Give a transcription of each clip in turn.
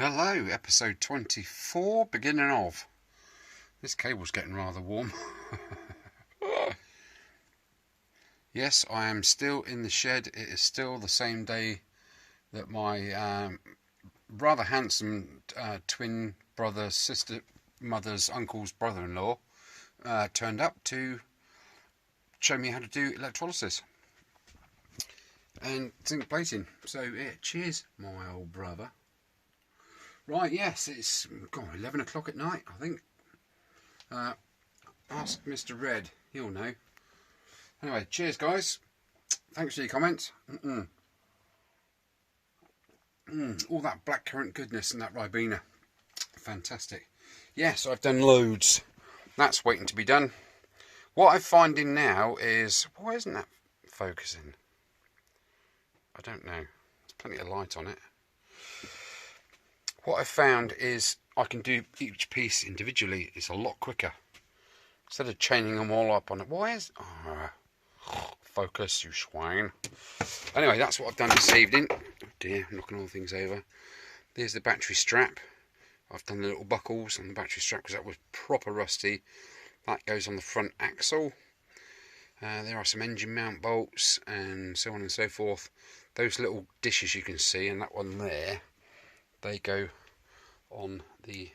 Hello, episode 24, beginning of. This cable's getting rather warm. Yes, I am still in the shed. It is still the same day that my rather handsome twin brother, sister, mother's uncle's brother-in-law turned up to show me how to do electrolysis and zinc plating. So, yeah, cheers, my old brother. Right, yes, it's 11 o'clock at night, I think. Ask Mr. Red, he'll know. Anyway, cheers, guys. Thanks for your comments. All that blackcurrant goodness and that Ribena. Fantastic. Yes, I've done loads. That's waiting to be done. What I'm finding now is... Why isn't that focusing? I don't know. There's plenty of light on it. What I've found is I can do each piece individually. It's a lot quicker. Instead of chaining them all up on it. Why is... focus, you swine. Anyway, that's what I've done this evening. Oh dear, I'm knocking all things over. There's the battery strap. I've done the little buckles on the battery strap because that was proper rusty. That goes on the front axle. There are some engine mount bolts and so on and so forth. Those little dishes you can see and that one there, they go on the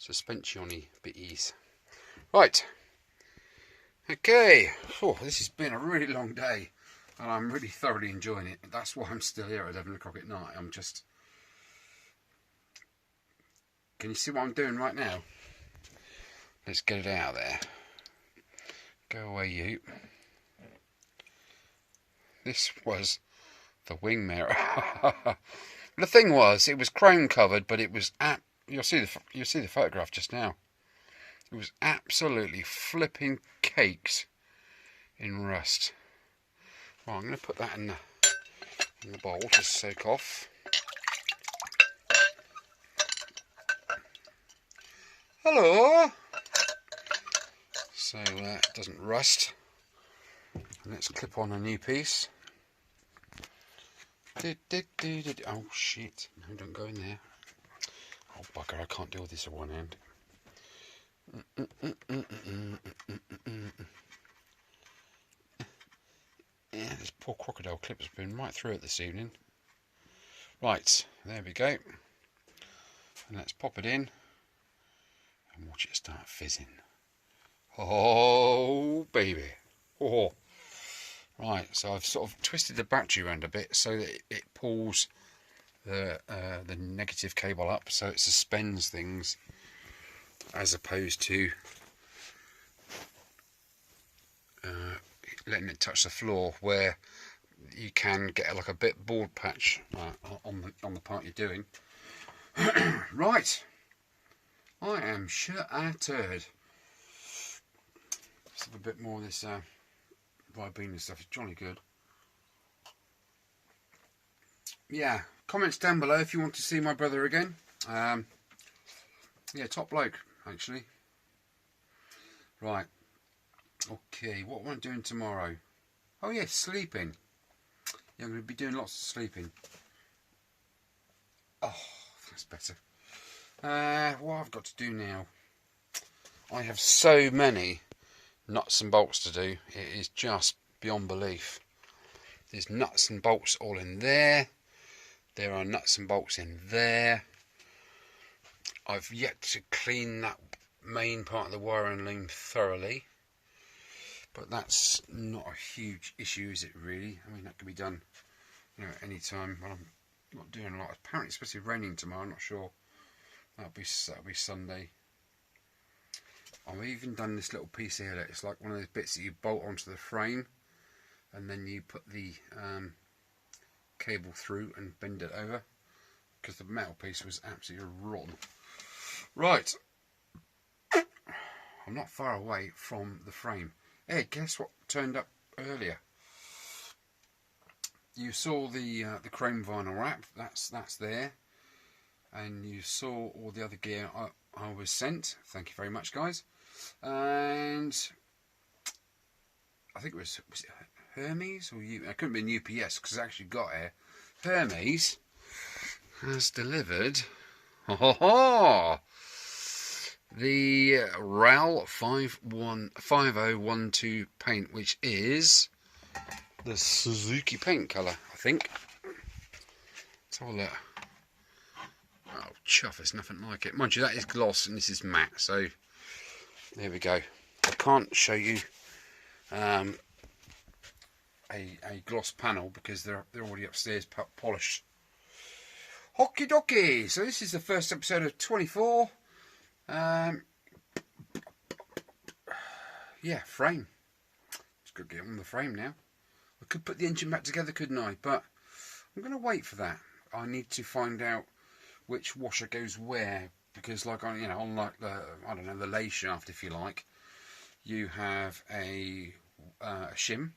suspensiony bitties. Right. Okay. Oh, this has been a really long day and I'm really thoroughly enjoying it. That's why I'm still here at 11 o'clock at night. I'm just... Can you see what I'm doing right now? Let's get it out of there. Go away, you. This was the wing mirror. The thing was, it was chrome covered, but it was you'll see the photograph just now. It was absolutely flipping cakes in rust. Well, I'm going to put that in the bowl to soak off. Hello. So it doesn't rust. Let's clip on a new piece. Oh shit! No, don't go in there. Oh bugger! I can't do all this at one hand. Yeah, this poor crocodile clip's been right through it this evening. Right, there we go. And let's pop it in and watch it start fizzing. Oh baby! Oh. Right, so I've sort of twisted the battery around a bit so that it pulls the negative cable up, so it suspends things, as opposed to letting it touch the floor, where you can get like a bit board patch on the part you're doing. Right, I am shattered. Let's have a bit more of this Ribena stuff. Is jolly good. Yeah, comments down below if you want to see my brother again. Yeah, top bloke actually. Right. Okay, what am I doing tomorrow? Oh yeah, sleeping. Yeah, I'm going to be doing lots of sleeping. Oh, that's better. What I've got to do now. I have so many nuts and bolts to do. It is just beyond belief. There's nuts and bolts all in there. There are nuts and bolts in there. I've yet to clean that main part of the wiring loom thoroughly, but that's not a huge issue, is it really? I mean, that can be done, you know, at any time. Well, I'm not doing a lot. Apparently it's supposed to be raining tomorrow. I'm not sure. That'll be Sunday. I've even done this little piece here that it's like one of those bits that you bolt onto the frame and then you put the cable through and bend it over, because the metal piece was absolutely rotten. Right, I'm not far away from the frame. Hey, guess what turned up earlier? You saw the chrome vinyl wrap. That's there, and you saw all the other gear I was sent. Thank you very much, guys. And I think it was it Hermes or you? It couldn't have been UPS because it actually got here. Hermes has delivered Ho ho ho! The RAL 5012 paint, which is the Suzuki paint colour, I think. Let's have a look. Oh, chuff, there's nothing like it. Mind you, that is gloss and this is matte, so there we go. I can't show you a gloss panel because they're already upstairs polished. Hockey docky! So this is the first episode of 24. Yeah, frame. Just got to get on the frame now. I could put the engine back together, couldn't I? But I'm going to wait for that. I need to find out which washer goes where, because like on, unlike the, I don't know, the lay shaft, if you like, you have a shim,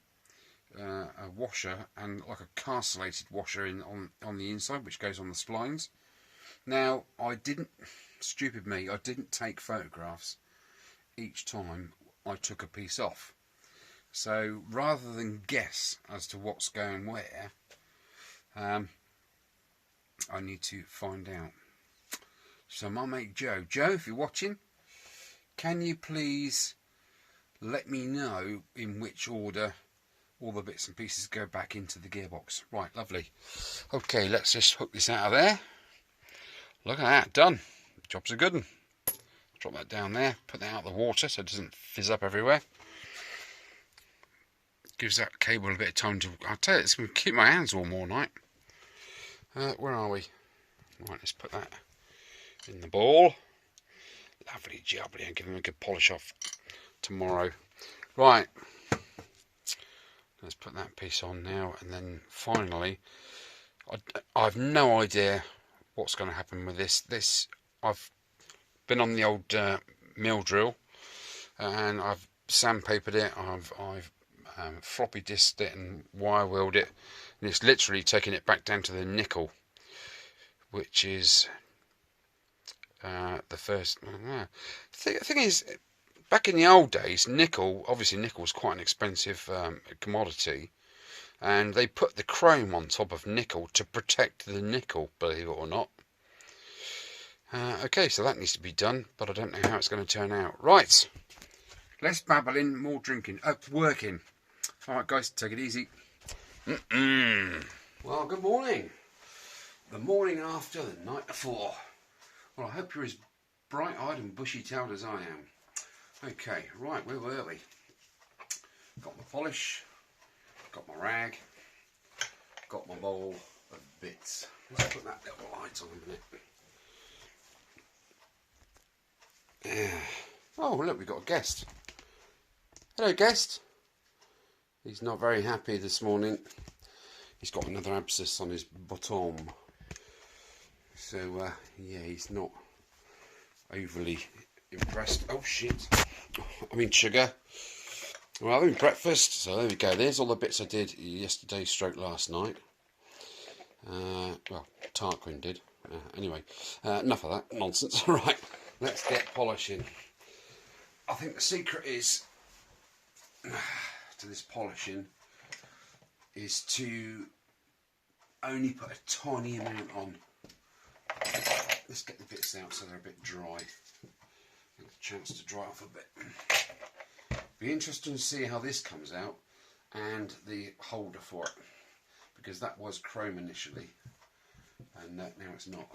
a washer, and like a castellated washer on the inside, which goes on the splines. Now, stupid me, I didn't take photographs each time I took a piece off. So rather than guess as to what's going where, I need to find out. So my mate Joe, if you're watching, can you please let me know in which order all the bits and pieces go back into the gearbox? Right, lovely. Okay, let's just hook this out of there. Look at that, done. Job's a good one. Drop that down there, put that out of the water so it doesn't fizz up everywhere. Gives that cable a bit of time to, I'll tell you, it's going to keep my hands warm all night. Where are we? Right, let's put that in the ball. Lovely jubbly, and give them a good polish off tomorrow. Right, let's put that piece on now, and then finally, I've no idea what's going to happen with this. I've been on the old mill drill, and I've sandpapered it. I've floppy disked it and wire wheeled it, and it's literally taking it back down to the nickel, which is the first. The thing is, back in the old days, obviously nickel was quite an expensive commodity, and they put the chrome on top of nickel to protect the nickel, believe it or not. Okay, so that needs to be done, but I don't know how it's going to turn out. Right, less babbling, more drinking. Working. All right, guys, take it easy. Well, good morning. The morning after the night before. Well, I hope you're as bright-eyed and bushy-tailed as I am. Okay, right, where were we? Got my polish, got my rag, got my bowl of bits. Let's put that little light on a minute. Yeah. Oh, look, we've got a guest. Hello, guest. He's not very happy this morning. He's got another abscess on his bottom. So, yeah, he's not overly impressed. Oh, shit. I mean, sugar. Well, I'm having breakfast. So, there we go. There's all the bits I did yesterday stroke last night. Well, Tarquin did. Anyway, enough of that nonsense. Right, let's get polishing. I think the secret is to this polishing is to only put a tiny amount on. Let's get the bits out so they're a bit dry. Get a chance to dry off a bit. Be interesting to see how this comes out, and the holder for it, because that was chrome initially, and now it's not.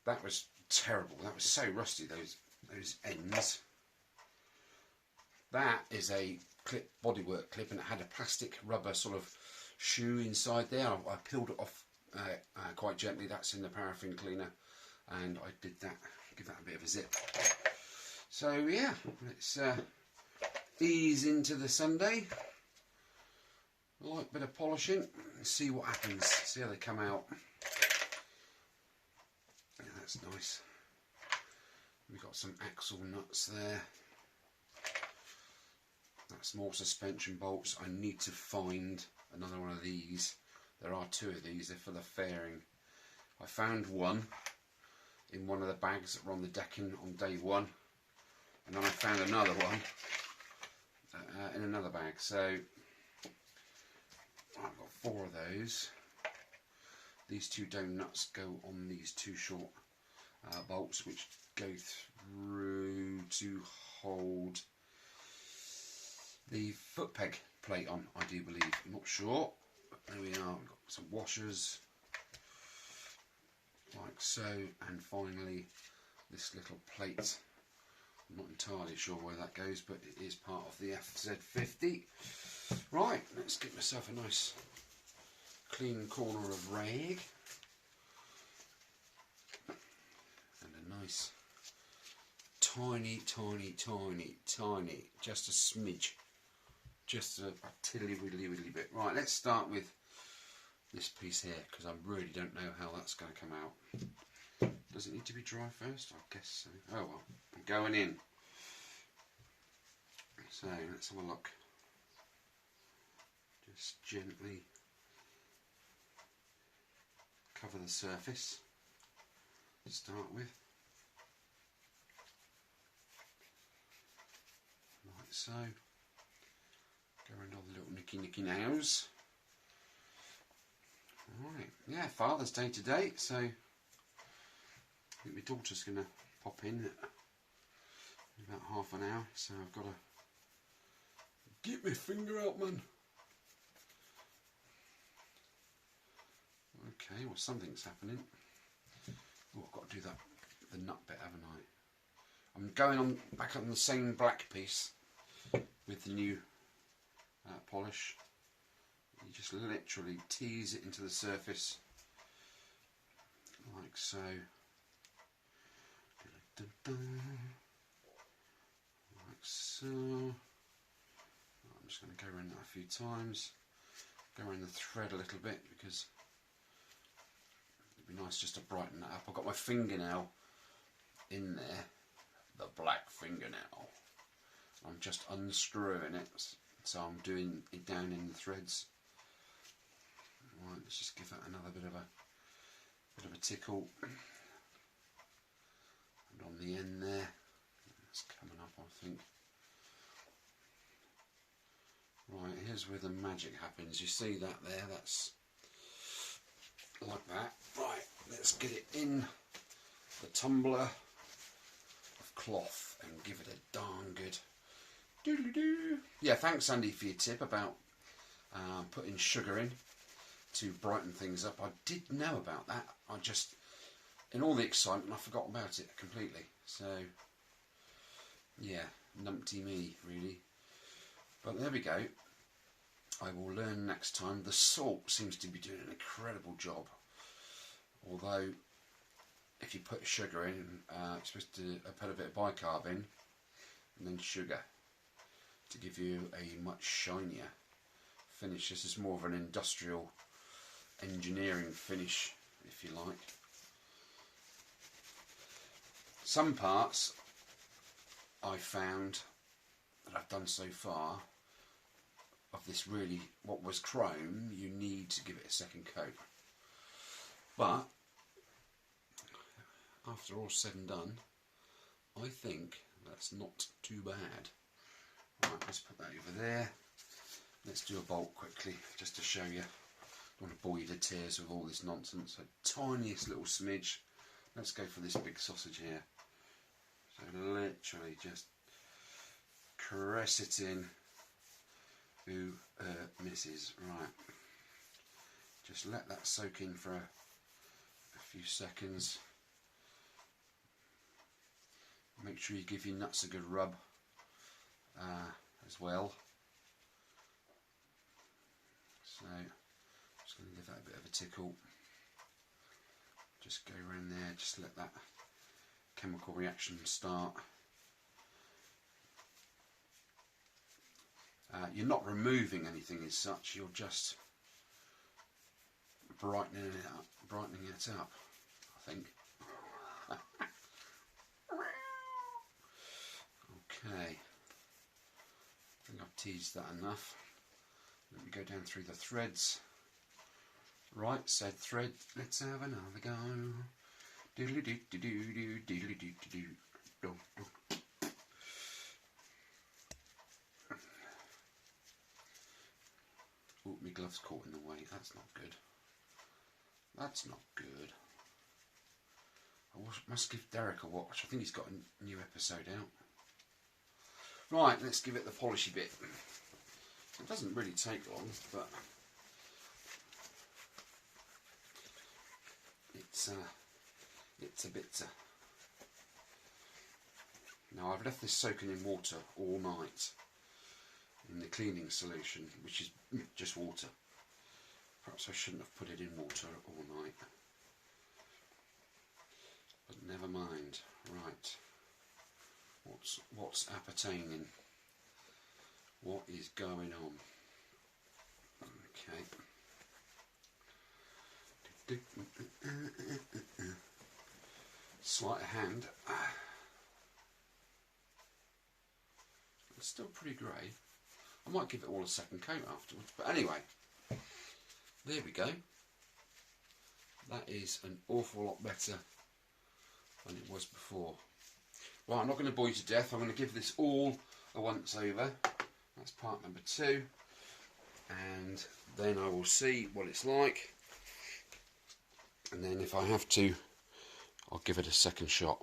That was terrible. That was so rusty, those ends. That is a clip, bodywork clip, and it had a plastic rubber sort of shoe inside there. I peeled it off quite gently. That's in the paraffin cleaner, and I did that, give that a bit of a zip. So yeah, let's ease into the Sunday. A light bit of polishing and see what happens, see how they come out. Yeah, that's nice. We've got some axle nuts there. That's more suspension bolts. I need to find another one of these. There are two of these, they're for the fairing. I found one in one of the bags that were on the decking on day one, and then I found another one in another bag. So I've got 4 of those. these two dome nuts go on these two short bolts, which go through to hold the foot peg plate on, I do believe. I'm not sure, but there we are. We've got some washers like so, and finally this little plate. I'm not entirely sure where that goes, but it is part of the FZ50. Right, let's get myself a nice clean corner of rag and a nice tiny, just a smidge, just a tiddly widdly bit. Right, let's start with this piece here, because I really don't know how that's going to come out. Does it need to be dry first? I guess so. Oh well, I'm going in. So let's have a look. Just gently cover the surface to start with, like so. Go around all the little nicky nows. Right, yeah, Father's Day today, so I think my daughter's going to pop in in about half an hour, so I've got to get my finger out, man. Okay, well, something's happening. Oh, I've got to do that, the nut bit, haven't I? I'm going on back on the same black piece with the new polish. You just literally tease it into the surface like so. Like so. I'm just going to go around that a few times. Go around the thread a little bit, because it'd be nice just to brighten that up. I've got my fingernail in there, the black fingernail. I'm just unscrewing it, so I'm doing it down in the threads. Right, let's just give that another bit of a tickle. And on the end there, it's coming up, I think. Right, here's where the magic happens. You see that there? That's like that. Right, let's get it in the tumbler of cloth and give it a darn good doo-doo-doo. Yeah, thanks Andy for your tip about putting sugar in to brighten things up. I did know about that. I just, in all the excitement, I forgot about it completely. So, yeah, numpty me, really. But there we go. I will learn next time. The salt seems to be doing an incredible job. Although, if you put sugar in, you're supposed to put a bit of bicarb in, and then sugar, to give you a much shinier finish. This is more of an industrial engineering finish, if you like. Some parts I found that I've done so far of this really, what was chrome, you need to give it a second coat. But after all said and done, I think that's not too bad. Right, let's put that over there. Let's do a bolt quickly, just to show you. I don't want to bore you to tears with all this nonsense. A tiniest little smidge. Let's go for this big sausage here. So literally just caress it in. Who misses? Right. Just let that soak in for a few seconds. Make sure you give your nuts a good rub as well. So, just going to give that a bit of a tickle. Just go around there, just let that chemical reaction start. You're not removing anything as such, you're just brightening it up, I think. Okay, I think I've teased that enough. Let me go down through the threads. Right, said thread, let's have another go. Doodly doo doo doo doodly doo doo doo. Oh, my glove's caught in the way, that's not good. That's not good. I must give Derek a watch. I think he's got a new episode out. Right, let's give it the polishy bit. It doesn't really take long, but it's a bit. Now I've left this soaking in water all night in the cleaning solution, which is just water. Perhaps I shouldn't have put it in water all night. But never mind. Right. What's appertaining? What is going on? Okay. Sleight of hand. It's still pretty grey. I might give it all a second coat afterwards. But anyway, there we go. That is an awful lot better than it was before. Right, I'm not going to bore you to death. I'm going to give this all a once over. That's part number 2. And then I will see what it's like. And then if I have to, I'll give it a second shot.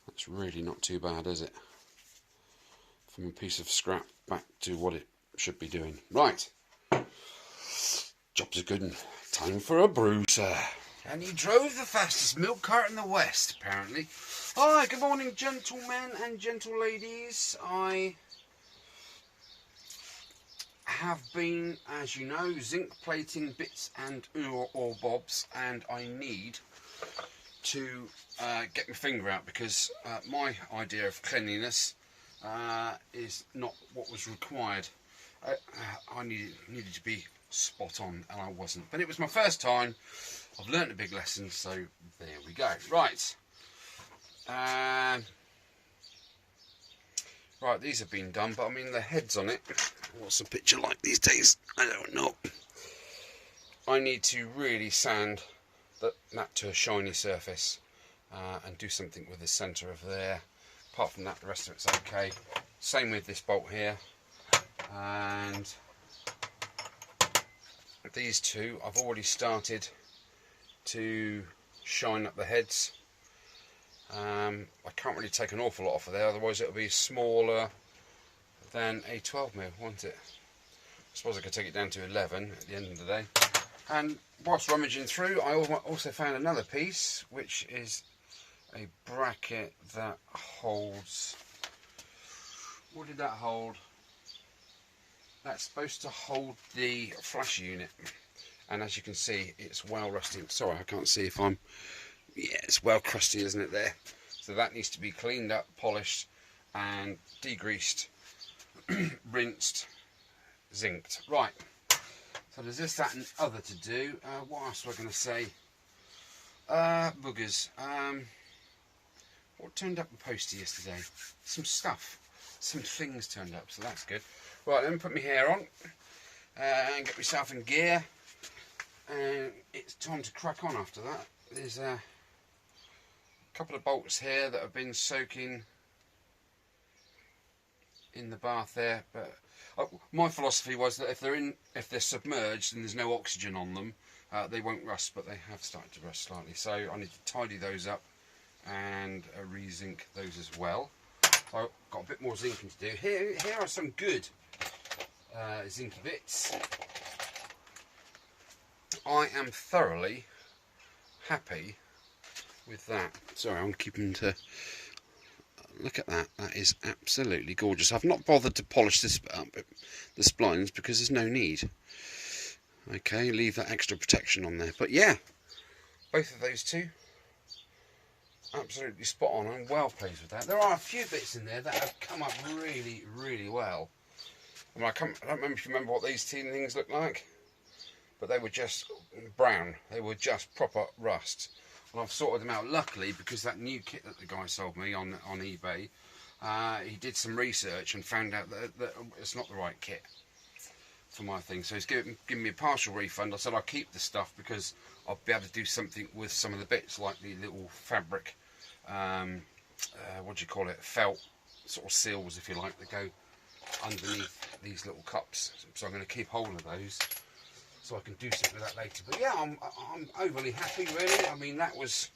That's really not too bad, is it? From a piece of scrap back to what it should be doing. Right. Job's a good one. Time for a bruiser. And he drove the fastest milk cart in the West, apparently. Hi, good morning, gentlemen and gentle ladies. I have been, as you know, zinc plating bits and or bobs, and I need to get my finger out because my idea of cleanliness is not what was required. I needed to be spot on, and I wasn't. But it was my first time. I've learnt a big lesson, so there we go. Right. Right, these have been done, but I mean the heads on it. What's a picture like these days? I don't know. I need to really sand that to a shiny surface and do something with the centre of there. Apart from that, the rest of it's okay. Same with this bolt here. And these two, I've already started to shine up the heads. I can't really take an awful lot off of there, otherwise it'll be smaller than a 12mm, won't it? I suppose I could take it down to 11 at the end of the day. And whilst rummaging through, I also found another piece, which is a bracket that holds... What did that hold? That's supposed to hold the flash unit. And as you can see, it's well rusty. Sorry, I can't see if I'm... Yeah, it's well crusty, isn't it, there? So that needs to be cleaned up, polished, and degreased, rinsed, zinced. Right. So there's this, that, and other to do. What else was I going to say? Boogers. What turned up the poster yesterday? Some stuff. Some things turned up, so that's good. Right, let me put my hair on and get myself in gear. And it's time to crack on after that. There's a couple of bolts here that have been soaking in the bath there, but my philosophy was that if they're submerged and there's no oxygen on them, they won't rust, but they have started to rust slightly. So I need to tidy those up and re-zinc those as well. So I've got a bit more zinking to do. Here are some good zinky bits. I am thoroughly happy with that. Sorry, I'm keeping to look at that. That is absolutely gorgeous. I've not bothered to polish this bit up, the splines, because there's no need. Okay, leave that extra protection on there. But yeah, both of those two, absolutely spot on. I'm well pleased with that. There are a few bits in there that have come up really, really well. I mean, I don't remember if you remember what these tin things look like, but they were just brown. They were just proper rust. And I've sorted them out, luckily, because that new kit that the guy sold me on eBay, he did some research and found out that it's not the right kit for my thing. So he's given me a partial refund. I said I'll keep the stuff because I'll be able to do something with some of the bits, like the little fabric, what do you call it, felt sort of seals, if you like, that go underneath these little cups. So I'm going to keep hold of those. so I can do something with that later. But yeah, I'm overly happy, really. I mean, that was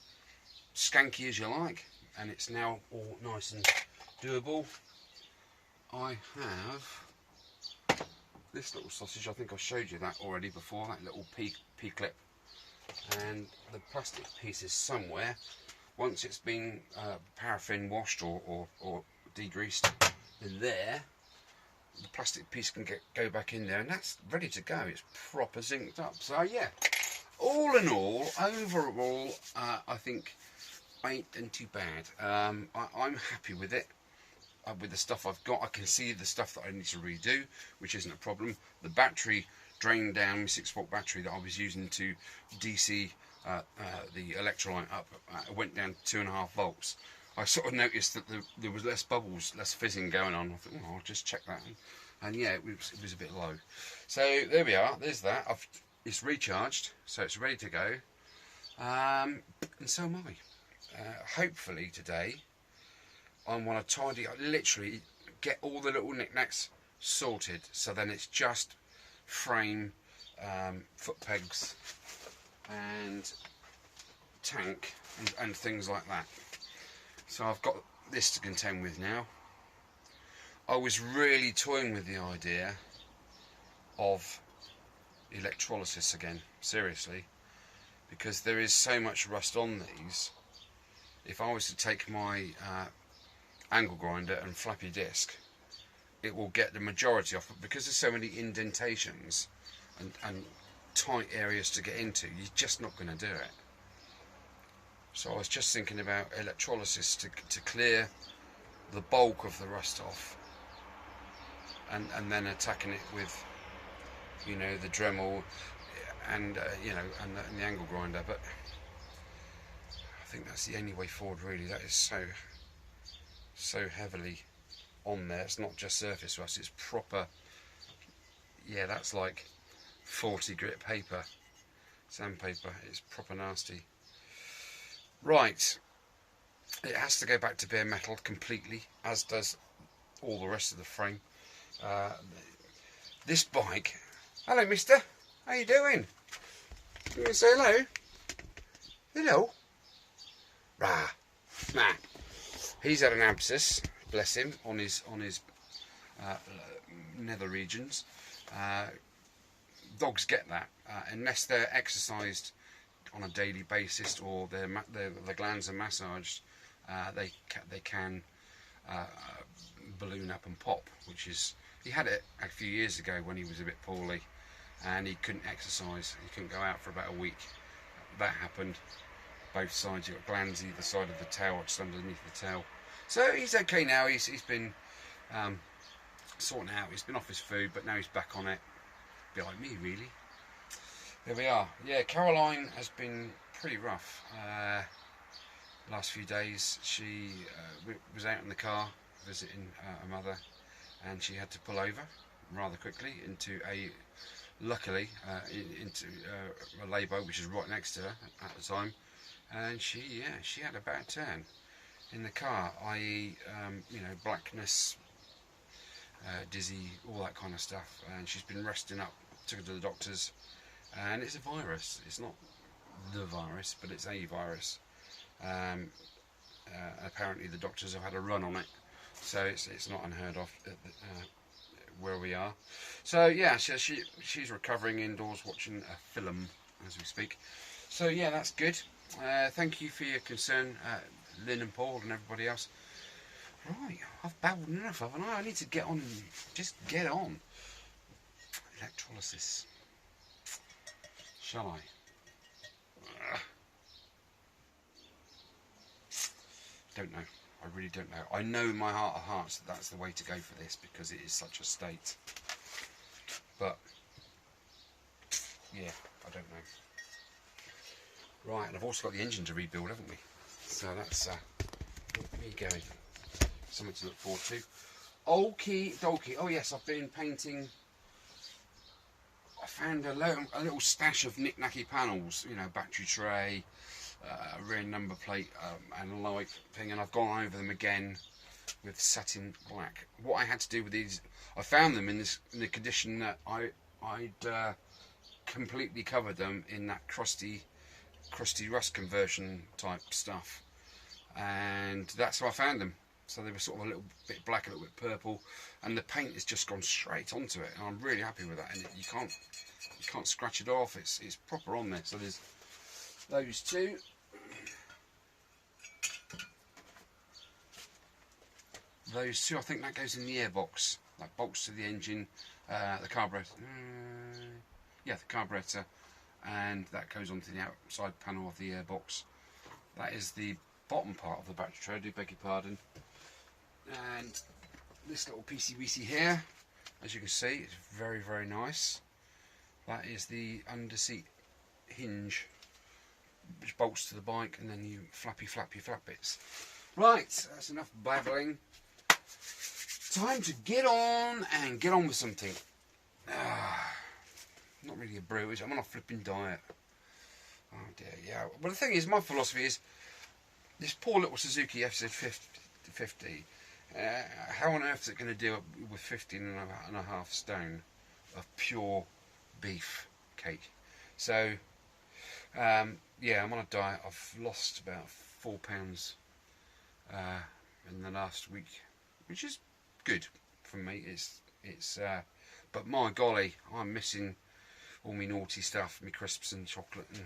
skanky as you like, and it's now all nice and doable. I have this little sausage. I think I showed you that already before, that little P-clip, and the plastic piece is somewhere. Once it's been paraffin washed or degreased in there, the plastic piece can go back in there, and that's ready to go. It's proper zinced up. So yeah, all in all, overall, I think ain't too bad. I'm happy with it. With the stuff I've got, I can see the stuff that I need to redo, which isn't a problem. The battery drained down, my 6-volt battery that I was using to DC the electrolyte up, went down to 2.5 volts. I sort of noticed that there was less bubbles, less fizzing going on. I thought, oh, I'll just check that. And yeah, it was a bit low. So there we are, there's that. It's recharged, so it's ready to go. And so am I. Hopefully today, I want to tidy up, literally get all the little knickknacks sorted, so then it's just frame, foot pegs and tank and things like that. So I've got this to contend with now. I was really toying with the idea of electrolysis again, seriously, because there is so much rust on these. If I was to take my angle grinder and flappy disc, it will get the majority off, but because there's so many indentations and tight areas to get into, you're just not going to do it. So I was just thinking about electrolysis to clear the bulk of the rust off, and then attacking it with, you know, the Dremel and you know, and the angle grinder. But I think that's the only way forward, really. That is so heavily on there. It's not just surface rust, it's proper, yeah, that's like 40 grit paper, sandpaper. It's proper nasty. Right, it has to go back to bare metal completely, as does all the rest of the frame. This bike, hello mister, how you doing? You want to say hello? Hello? Rah. Nah. He's had an abscess, bless him, on his nether regions. Dogs get that unless they're exercised on a daily basis, or the glands are massaged. They can balloon up and pop, which is, he had it a few years ago when he was a bit poorly and he couldn't exercise. He couldn't go out for about a week. That happened. Both sides, you've got glands either side of the tail or just underneath the tail. So he's okay now. He's been sorting out. He's been off his food, but now he's back on it. A bit like me, really. There we are. Yeah, Caroline has been pretty rough. Last few days, she was out in the car visiting her mother, and she had to pull over rather quickly into luckily into a lay-by, which is right next to her at the time. And she had a bad turn in the car, i.e., you know, blackness, dizzy, all that kind of stuff. And she's been resting up. Took her to the doctors, and it's a virus. It's not the virus, but it's a virus. Apparently, the doctors have had a run on it, so it's not unheard of where we are. So yeah, she's recovering indoors, watching a film as we speak. So yeah, that's good. Thank you for your concern, Lynn and Paul and everybody else. Right, I've babbled enough, haven't I? I need to get on, just get on. Electrolysis. Shall I? Don't know. I really don't know. I know in my heart of hearts that that's the way to go for this, because it is such a state. But yeah, I don't know. Right, and I've also got the engine to rebuild, haven't we? So that's there you go. Something to look forward to. Okie dokie. Oh yes, I've been painting. I found a little stash of knick-knacky panels, you know, battery tray, rear number plate, and light thing, and I've gone over them again with satin black. What I had to do with these, I found them in the condition that I'd completely covered them in that crusty rust conversion type stuff, and that's how I found them. So they were sort of a little bit black, a little bit purple, and the paint has just gone straight onto it, and I'm really happy with that. And you can't scratch it off. It's proper on there. So there's those two. Those two, I think that goes in the airbox. That bolts to the engine, the carburetor. Yeah, the carburetor, and that goes onto the outside panel of the airbox. That is the bottom part of the battery tray. I do beg your pardon. And this little PCBC here, as you can see, is very, very nice. That is the underseat hinge, which bolts to the bike, and then you flap bits. Right, that's enough babbling. Time to get on with something. Not really a brew, is it? I'm on a flipping diet. Oh dear, yeah. But the thing is, my philosophy is, this poor little Suzuki FZ50, how on earth is it going to do it with 15.5 stone of pure beef cake? So, yeah, I'm on a diet. I've lost about 4 pounds in the last week, which is good for me. But my golly, I'm missing all my naughty stuff, my crisps and chocolate and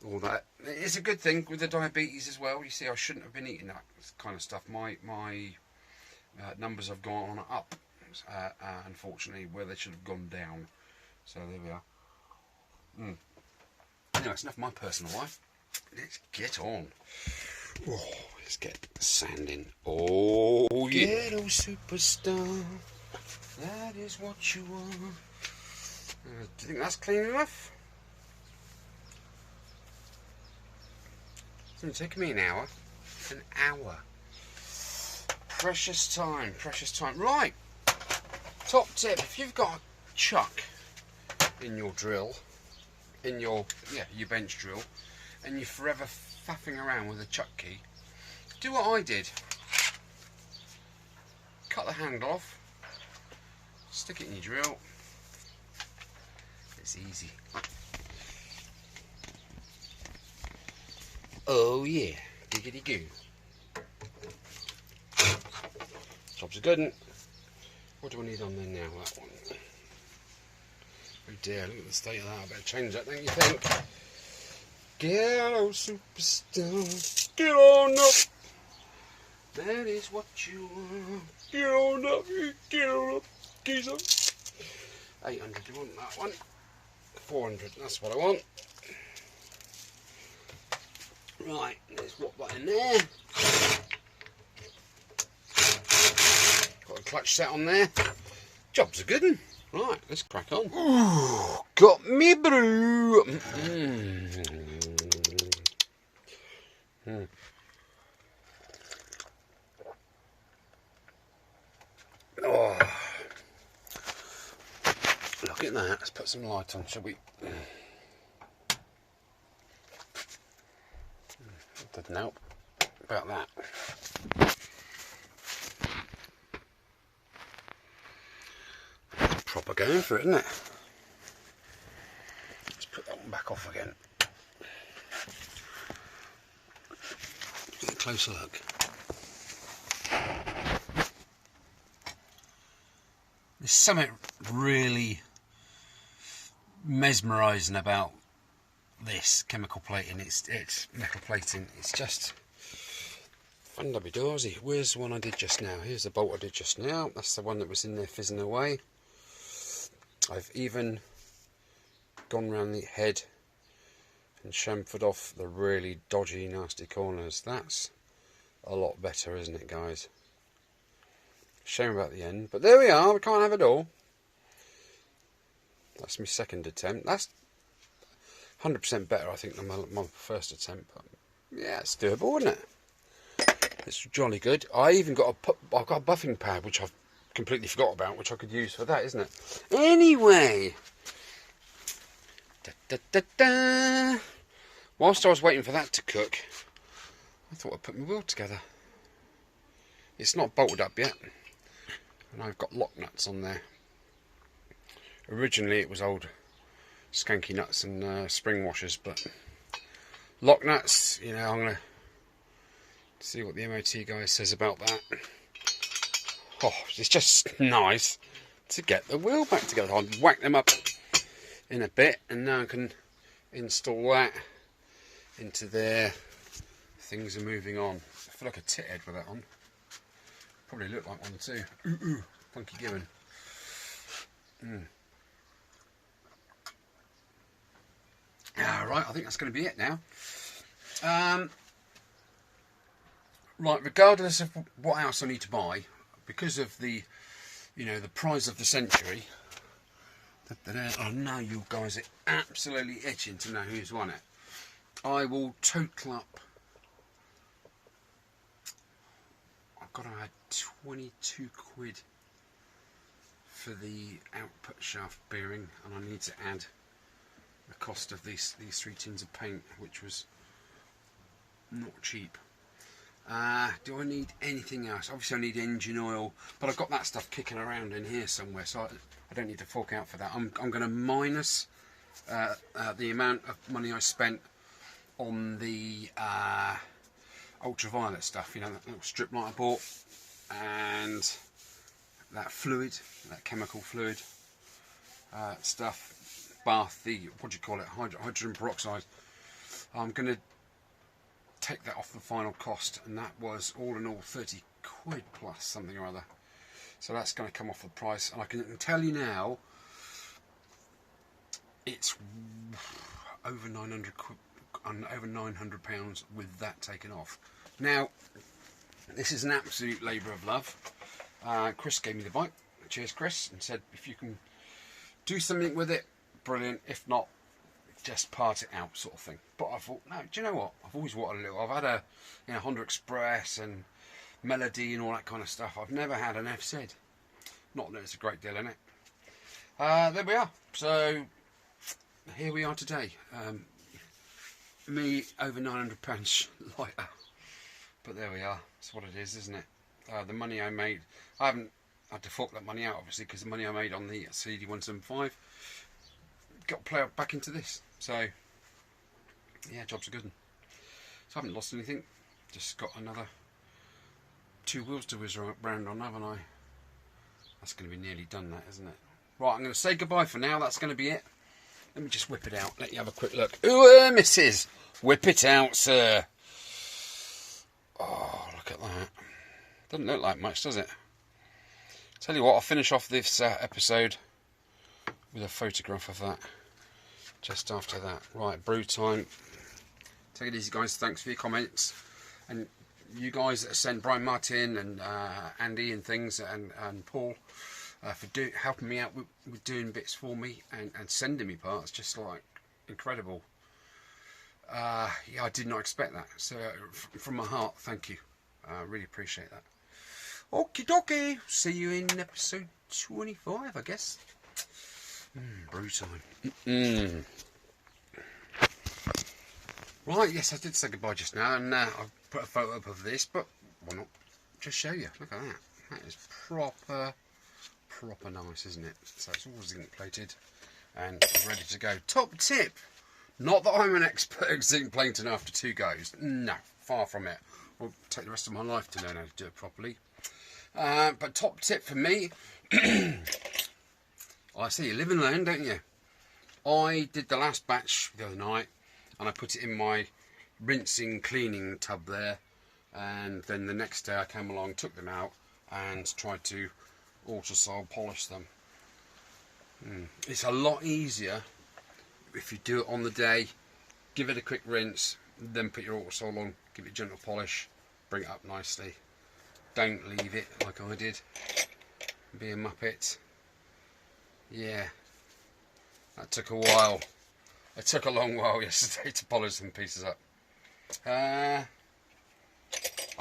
all that. It's a good thing with the diabetes as well. You see, I shouldn't have been eating that kind of stuff. My numbers have gone up, unfortunately, where they should have gone down. So there we are. Anyway, it's enough of my personal life. Let's get on. Oh, let's get sanding. Oh yeah. Ghetto superstar, that is what you are. Do you think that's clean enough? It's only taken me an hour. An hour. Precious time, precious time. Right. Top tip: if you've got a chuck in your drill, in your bench drill, and you're forever faffing around with a chuck key, do what I did. Cut the handle off, stick it in your drill. It's easy. Oh yeah, giggity goo. Job's a good one. What do I need on there now? That one. Oh dear, look at the state of that. I better change that, don't you think? Ghetto superstar, get on up. That is what you want. Get on up, geezer. 800, you want that one? 400, that's what I want. Right, let's whop that in there. Got a clutch set on there. Job's a good one. Right, let's crack on. Ooh, got me brew. Oh, look at that. Let's put some light on, shall we? Didn't help about that. That's proper going for it, isn't it? Let's put that one back off again. Get a closer look. There's something really mesmerising about this chemical plating. It's metal plating. It's just fun-dubby-dawsy. Where's the one I did just now? Here's the bolt I did just now. That's the one that was in there fizzing away. I've even gone round the head and chamfered off the really dodgy, nasty corners. That's a lot better, isn't it, guys? Shame about the end, but there we are. We can't have it all. That's my second attempt. That's 100% better, I think, than my first attempt. But yeah, it's doable, isn't it? It's jolly good. I even got I've got a buffing pad, which I've completely forgot about, which I could use for that, isn't it? Anyway, whilst I was waiting for that to cook, I thought I'd put my wheel together. It's not bolted up yet, and I've got lock nuts on there. Originally, it was old skanky nuts and spring washers, but lock nuts, you know, I'm going to see what the MOT guy says about that. Oh, it's just nice to get the wheel back together. I'll whack them up in a bit, and now I can install that into there. Things are moving on. I feel like a tit head with that on. Probably look like one too. Ooh, funky given. Right, I think that's going to be it now. Right, regardless of what else I need to buy, because of the, you know, the prize of the century, I know you guys are absolutely itching to know who's won it. I will total up. I've got to add 22 quid for the output shaft bearing, and I need to add the cost of these 3 tins of paint, which was not cheap. Do I need anything else? Obviously I need engine oil, but I've got that stuff kicking around in here somewhere, so I don't need to fork out for that. I'm going to minus the amount of money I spent on the ultraviolet stuff, you know, that little strip light I bought, and that fluid, that chemical fluid stuff, bath, what do you call it, hydrogen peroxide. I'm going to take that off the final cost, and that was all in all 30 quid plus something or other. So that's going to come off the price, and I can tell you now it's over 900 quid, over 900 pounds with that taken off. Now this is an absolute labour of love. Chris gave me the bike, cheers Chris, and said if you can do something with it, brilliant, if not, just part it out, sort of thing. But I thought, no, do you know what? I've always wanted a little. I've had a, you know, Honda Express and Melody and all that kind of stuff. I've never had an FZ. Not that it's a great deal in it. There we are. So here we are today. Me over £900 lighter, but there we are. That's what it is, isn't it? The money I made, I haven't had to fork that money out, obviously, because the money I made on the CD175 got to play back into this. So yeah, job's a good one. So I haven't lost anything, just got another 2 wheels to whiz around on, haven't I? That's going to be nearly done, that, isn't it? Right, I'm going to say goodbye for now. That's going to be it. Let me just whip it out, let you have a quick look. Ooh, missus, whip it out, sir. Oh, look at that. Doesn't look like much, does it? Tell you what, I'll finish off this episode with a photograph of that just after that. Right, brew time. Take it easy, guys. Thanks for your comments, and you guys that sent Brian Martin and Andy and things, and Paul for helping me out with doing bits for me and sending me parts. Just like incredible. Yeah, I did not expect that. So from my heart, thank you. I really appreciate that. Okie dokie. See you in episode 25, I guess. Brew time. Right, yes, I did say goodbye just now, and I've put a photo up of this, but why not just show you? Look at that. That is proper nice, isn't it? So it's all zinc plated and ready to go. Top tip, not that I'm an expert at zinc plating after 2 goes. No, far from it. Will take the rest of my life to learn how to do it properly. But top tip for me, I see you live and learn, don't you? I did the last batch the other night, and I put it in my rinsing cleaning tub there, and then the next day I came along, took them out and tried to autosol polish them. It's a lot easier if you do it on the day, give it a quick rinse, then put your autosol on, give it a gentle polish, bring it up nicely. Don't leave it like I did. Be a muppet. Yeah, that took a while. It took a long while yesterday to polish some pieces up. I'll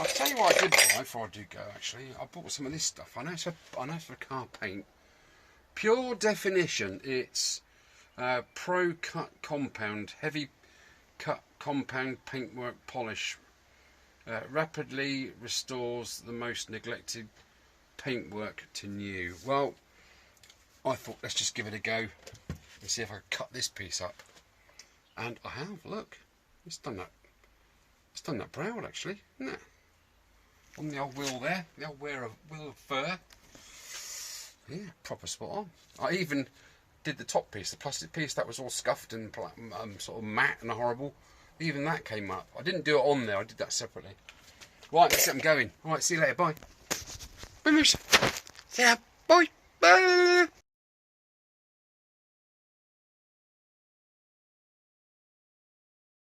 tell you what I did buy before I do go. Actually, I bought some of this stuff. I know it's for car paint. Pure Definition. It's Pro Cut Compound, heavy cut compound paintwork polish. Rapidly restores the most neglected paintwork to new. Well, I thought let's just give it a go. and see if I can cut this piece up. And I have, look, it's done that proud actually, isn't it? On the old wheel there, the old wheel of fur. Yeah, proper spot on. I even did the top piece, the plastic piece that was all scuffed and sort of matte and horrible. Even that came up. I didn't do it on there, I did that separately. Right, let's get them going. Alright, see you later, bye. Bye, miss. See ya, bye. Bye.